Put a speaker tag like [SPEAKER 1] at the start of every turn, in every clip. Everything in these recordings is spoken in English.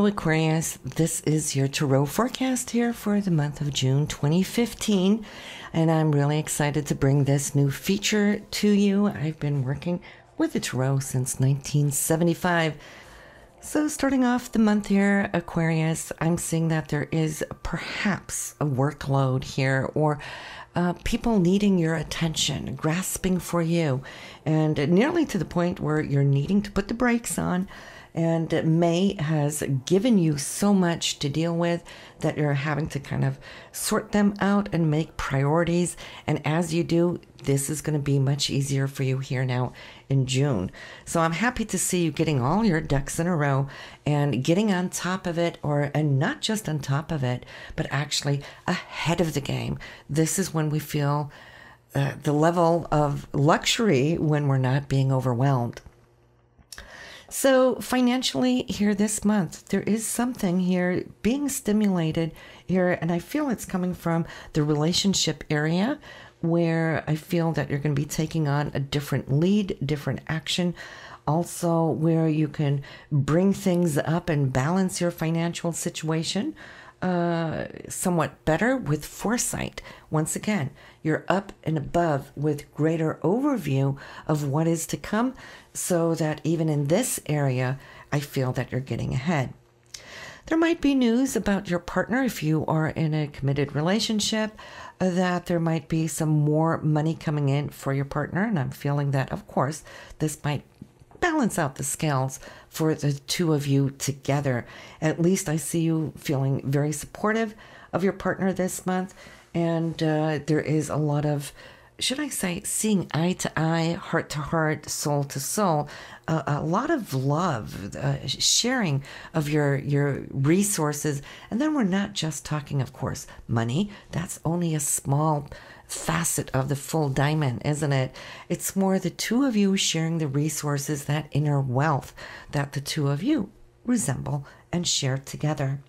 [SPEAKER 1] Hello, Aquarius. This is your tarot forecast here for the month of June 2015, and I'm really excited to bring this new feature to you. I've been working with the tarot since 1975. So starting off the month here, Aquarius, I'm seeing that there is perhaps a workload here, or people needing your attention, grasping for you, and nearly to the point where you're needing to put the brakes on. And May has given you so much to deal with that you're having to kind of sort them out and make priorities. And as you do, this is going to be much easier for you here now in June. So I'm happy to see you getting all your ducks in a row and getting on top of it, and not just on top of it, but actually ahead of the game. This is when we feel the level of luxury when we're not being overwhelmed. So financially here this month, there is something here being stimulated here, and I feel it's coming from the relationship area, where I feel that you're going to be taking on a different lead, different action, also where you can bring things up and balance your financial situation somewhat better with foresight. Once again, you're up and above with greater overview of what is to come, so that even in this area, I feel that you're getting ahead. There might be news about your partner if you are in a committed relationship, that there might be some more money coming in for your partner, and I'm feeling that, of course, this might balance out the scales for the two of you together. At least I see you feeling very supportive of your partner this month, and there is a lot of, should I say, seeing eye to eye, heart to heart, soul to soul, a lot of love, sharing of your resources. And then we're not just talking, of course, money. That's only a small facet of the full diamond, isn't it? It's more the two of you sharing the resources, that inner wealth that the two of you resemble and share together.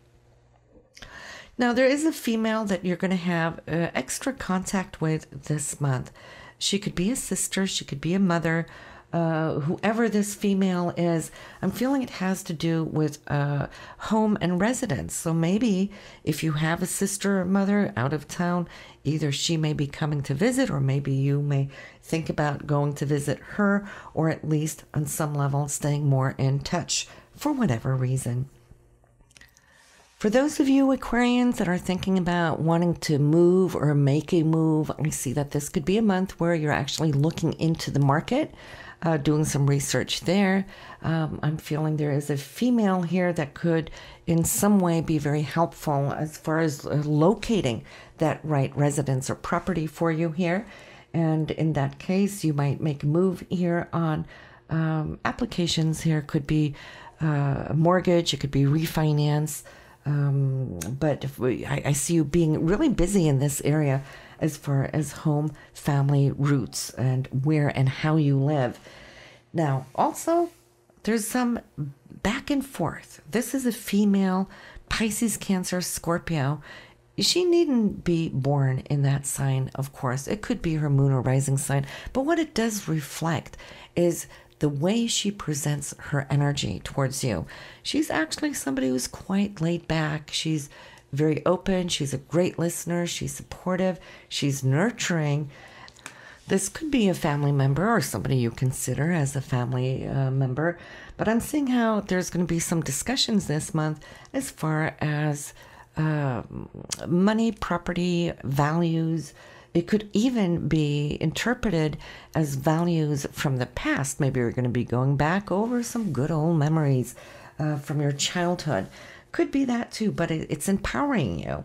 [SPEAKER 1] Now, there is a female that you're going to have extra contact with this month. She could be a sister, she could be a mother, whoever this female is. I'm feeling it has to do with home and residence. So maybe if you have a sister or mother out of town, either she may be coming to visit, or maybe you may think about going to visit her, or at least on some level staying more in touch for whatever reason. For those of you Aquarians that are thinking about wanting to move or make a move, I see that this could be a month where you're actually looking into the market, doing some research there. I'm feeling there is a female here that could in some way be very helpful as far as locating that right residence or property for you here. And in that case, you might make a move here on applications here. Could be a mortgage, it could be refinance. But I see you being really busy in this area as far as home, family, roots, and where and how you live. Now, also, there's some back and forth. This is a female, Pisces, Cancer, Scorpio. She needn't be born in that sign, of course. It could be her moon or rising sign. But what it does reflect is the way she presents her energy towards you. She's actually somebody who's quite laid back. She's very open. She's a great listener. She's supportive. She's nurturing. This could be a family member or somebody you consider as a family member. But I'm seeing how there's going to be some discussions this month as far as money, property, values. It could even be interpreted as values from the past. Maybe you're going to be going back over some good old memories from your childhood. Could be that too, but it's empowering you.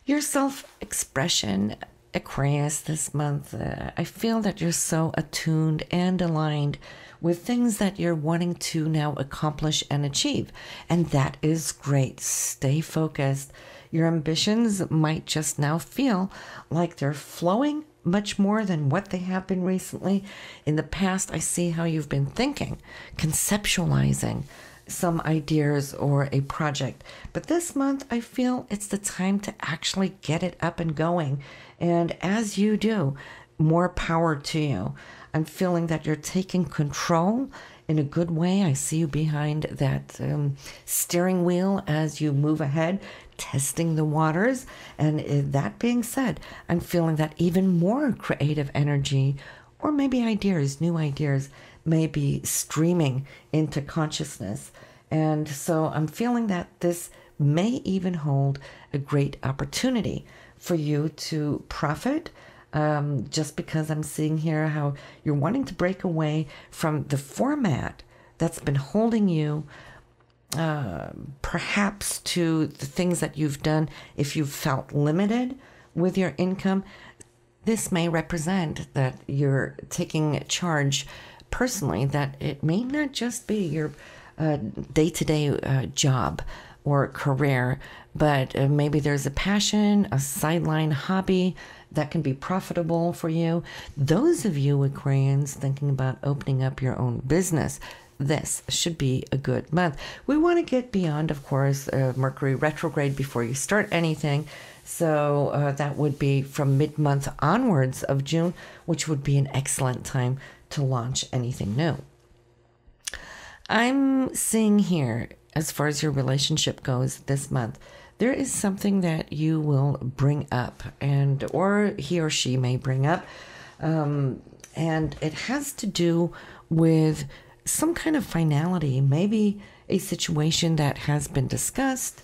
[SPEAKER 1] Your self-expression, Aquarius, this month, I feel that you're so attuned and aligned with things that you're wanting to now accomplish and achieve. And that is great. Stay focused. Your ambitions might just now feel like they're flowing much more than what they have been recently. In the past, I see how you've been thinking, conceptualizing some ideas or a project. But this month, I feel it's the time to actually get it up and going. And as you do, more power to you. I'm feeling that you're taking control in a good way. I see you behind that steering wheel as you move ahead, testing the waters. And that being said, I'm feeling that even more creative energy, or maybe ideas, new ideas, may be streaming into consciousness. And so I'm feeling that this may even hold a great opportunity for you to profit, just because I'm seeing here how you're wanting to break away from the format that's been holding you, perhaps to the things that you've done. If you've felt limited with your income, this may represent that you're taking charge personally, that it may not just be your day-to-day job or career, but maybe there's a passion, a sideline hobby that can be profitable for you. Those of you Aquarians thinking about opening up your own business, this should be a good month. We want to get beyond, of course, Mercury retrograde before you start anything. So that would be from mid-month onwards of June, which would be an excellent time to launch anything new. I'm seeing here, as far as your relationship goes this month, there is something that you will bring up, and or he or she may bring up, and it has to do with some kind of finality, maybe a situation that has been discussed,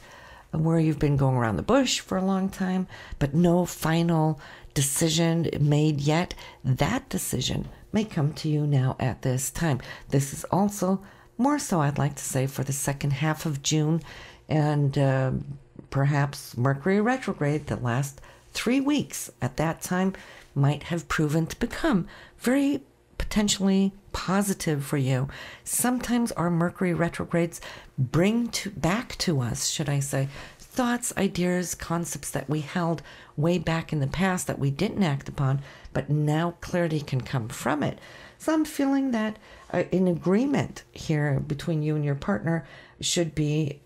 [SPEAKER 1] where you've been going around the bush for a long time, but no final decision made yet. That decision may come to you now at this time. This is also more so, I'd like to say, for the second half of June, and perhaps Mercury retrograde, the last 3 weeks at that time, might have proven to become very potentially positive for you. Sometimes our Mercury retrogrades bring back to us, should I say, thoughts, ideas, concepts that we held way back in the past that we didn't act upon, but now clarity can come from it. So I'm feeling that an agreement here between you and your partner should be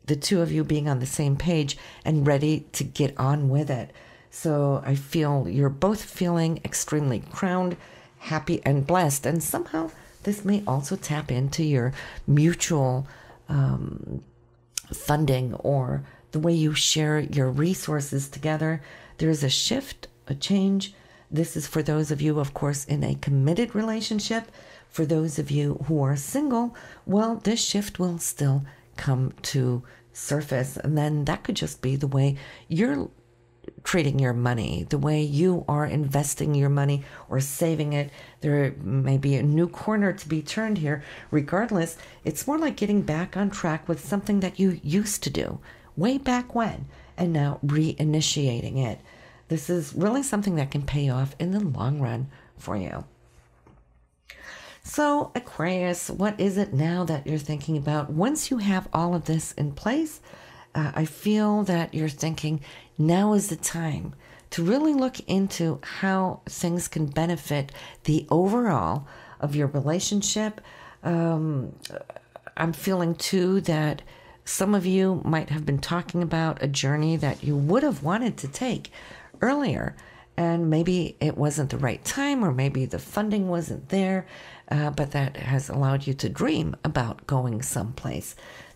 [SPEAKER 1] the two of you being on the same page and ready to get on with it. So I feel you're both feeling extremely crowned, happy, and blessed. And somehow this may also tap into your mutual funding, or the way you share your resources together. There's a shift, a change. This is for those of you, of course, in a committed relationship. For those of you who are single, well, this shift will still come to surface. And then that could just be the way you're treating your money, the way you are investing your money or saving it. There may be a new corner to be turned here. Regardless, it's more like getting back on track with something that you used to do way back when, and now reinitiating it. This is really something that can pay off in the long run for you. So Aquarius, what is it now that you're thinking about? Once you have all of this in place, I feel that you're thinking now is the time to really look into how things can benefit the overall of your relationship. I'm feeling too that some of you might have been talking about a journey that you would have wanted to take earlier, and maybe it wasn't the right time, or maybe the funding wasn't there, but that has allowed you to dream about going someplace.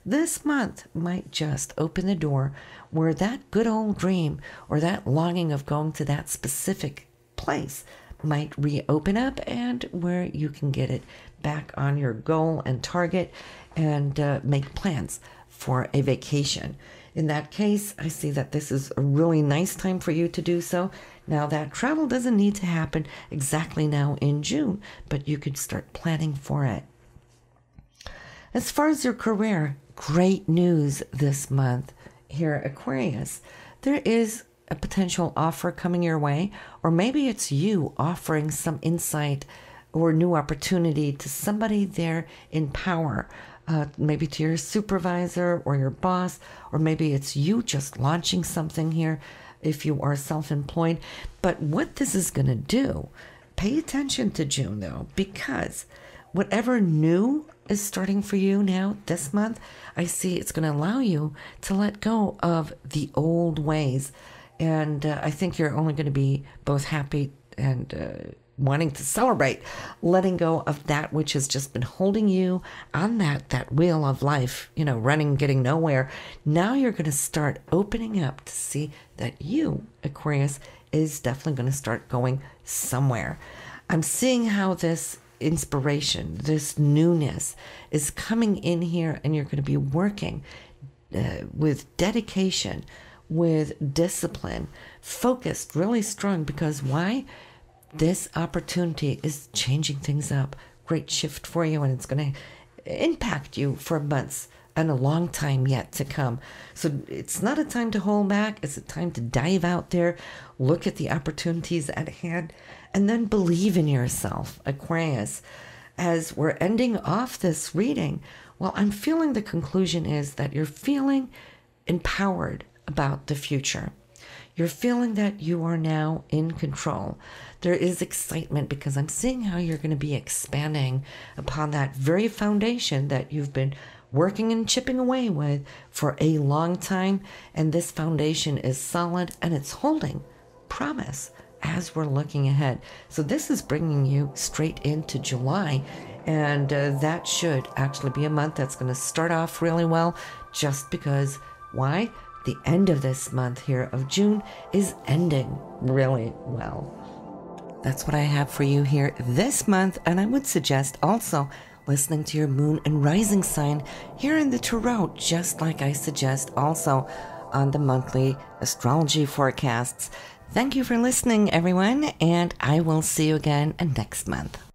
[SPEAKER 1] This month might just open the door where that good old dream or that longing of going to that specific place might reopen up, and where you can get it back on your goal and target, and make plans for a vacation. In that case, I see that this is a really nice time for you to do so. Now, that travel doesn't need to happen exactly now in June, but you could start planning for it. As far as your career, great news this month here, Aquarius. There is a potential offer coming your way, or maybe it's you offering some insight or new opportunity to somebody there in power. Maybe to your supervisor or your boss, or maybe it's you just launching something here if you are self-employed. But what this is going to do, pay attention to June though, because whatever new is starting for you now this month, I see it's going to allow you to let go of the old ways. And I think you're only going to be both happy and wanting to celebrate, letting go of that which has just been holding you on that wheel of life, running, getting nowhere. Now you're going to start opening up to see that you, Aquarius, is definitely going to start going somewhere. I'm seeing how this inspiration, this newness is coming in here, and you're going to be working with dedication, with discipline, focused, really strong, because why? This opportunity is changing things up. Great shift for you, and it's going to impact you for months and a long time yet to come. So it's not a time to hold back. It's a time to dive out there, look at the opportunities at hand, and then believe in yourself, Aquarius. As we're ending off this reading, well, I'm feeling the conclusion is that you're feeling empowered about the future. You're feeling that you are now in control. There is excitement because I'm seeing how you're going to be expanding upon that very foundation that you've been working and chipping away with for a long time. And this foundation is solid and it's holding promise as we're looking ahead. So this is bringing you straight into July. And that should actually be a month that's going to start off really well, just because, why? The end of this month here of June is ending really well. That's what I have for you here this month. And I would suggest also listening to your moon and rising sign here in the Tarot, just like I suggest also on the monthly astrology forecasts. Thank you for listening, everyone, and I will see you again next month.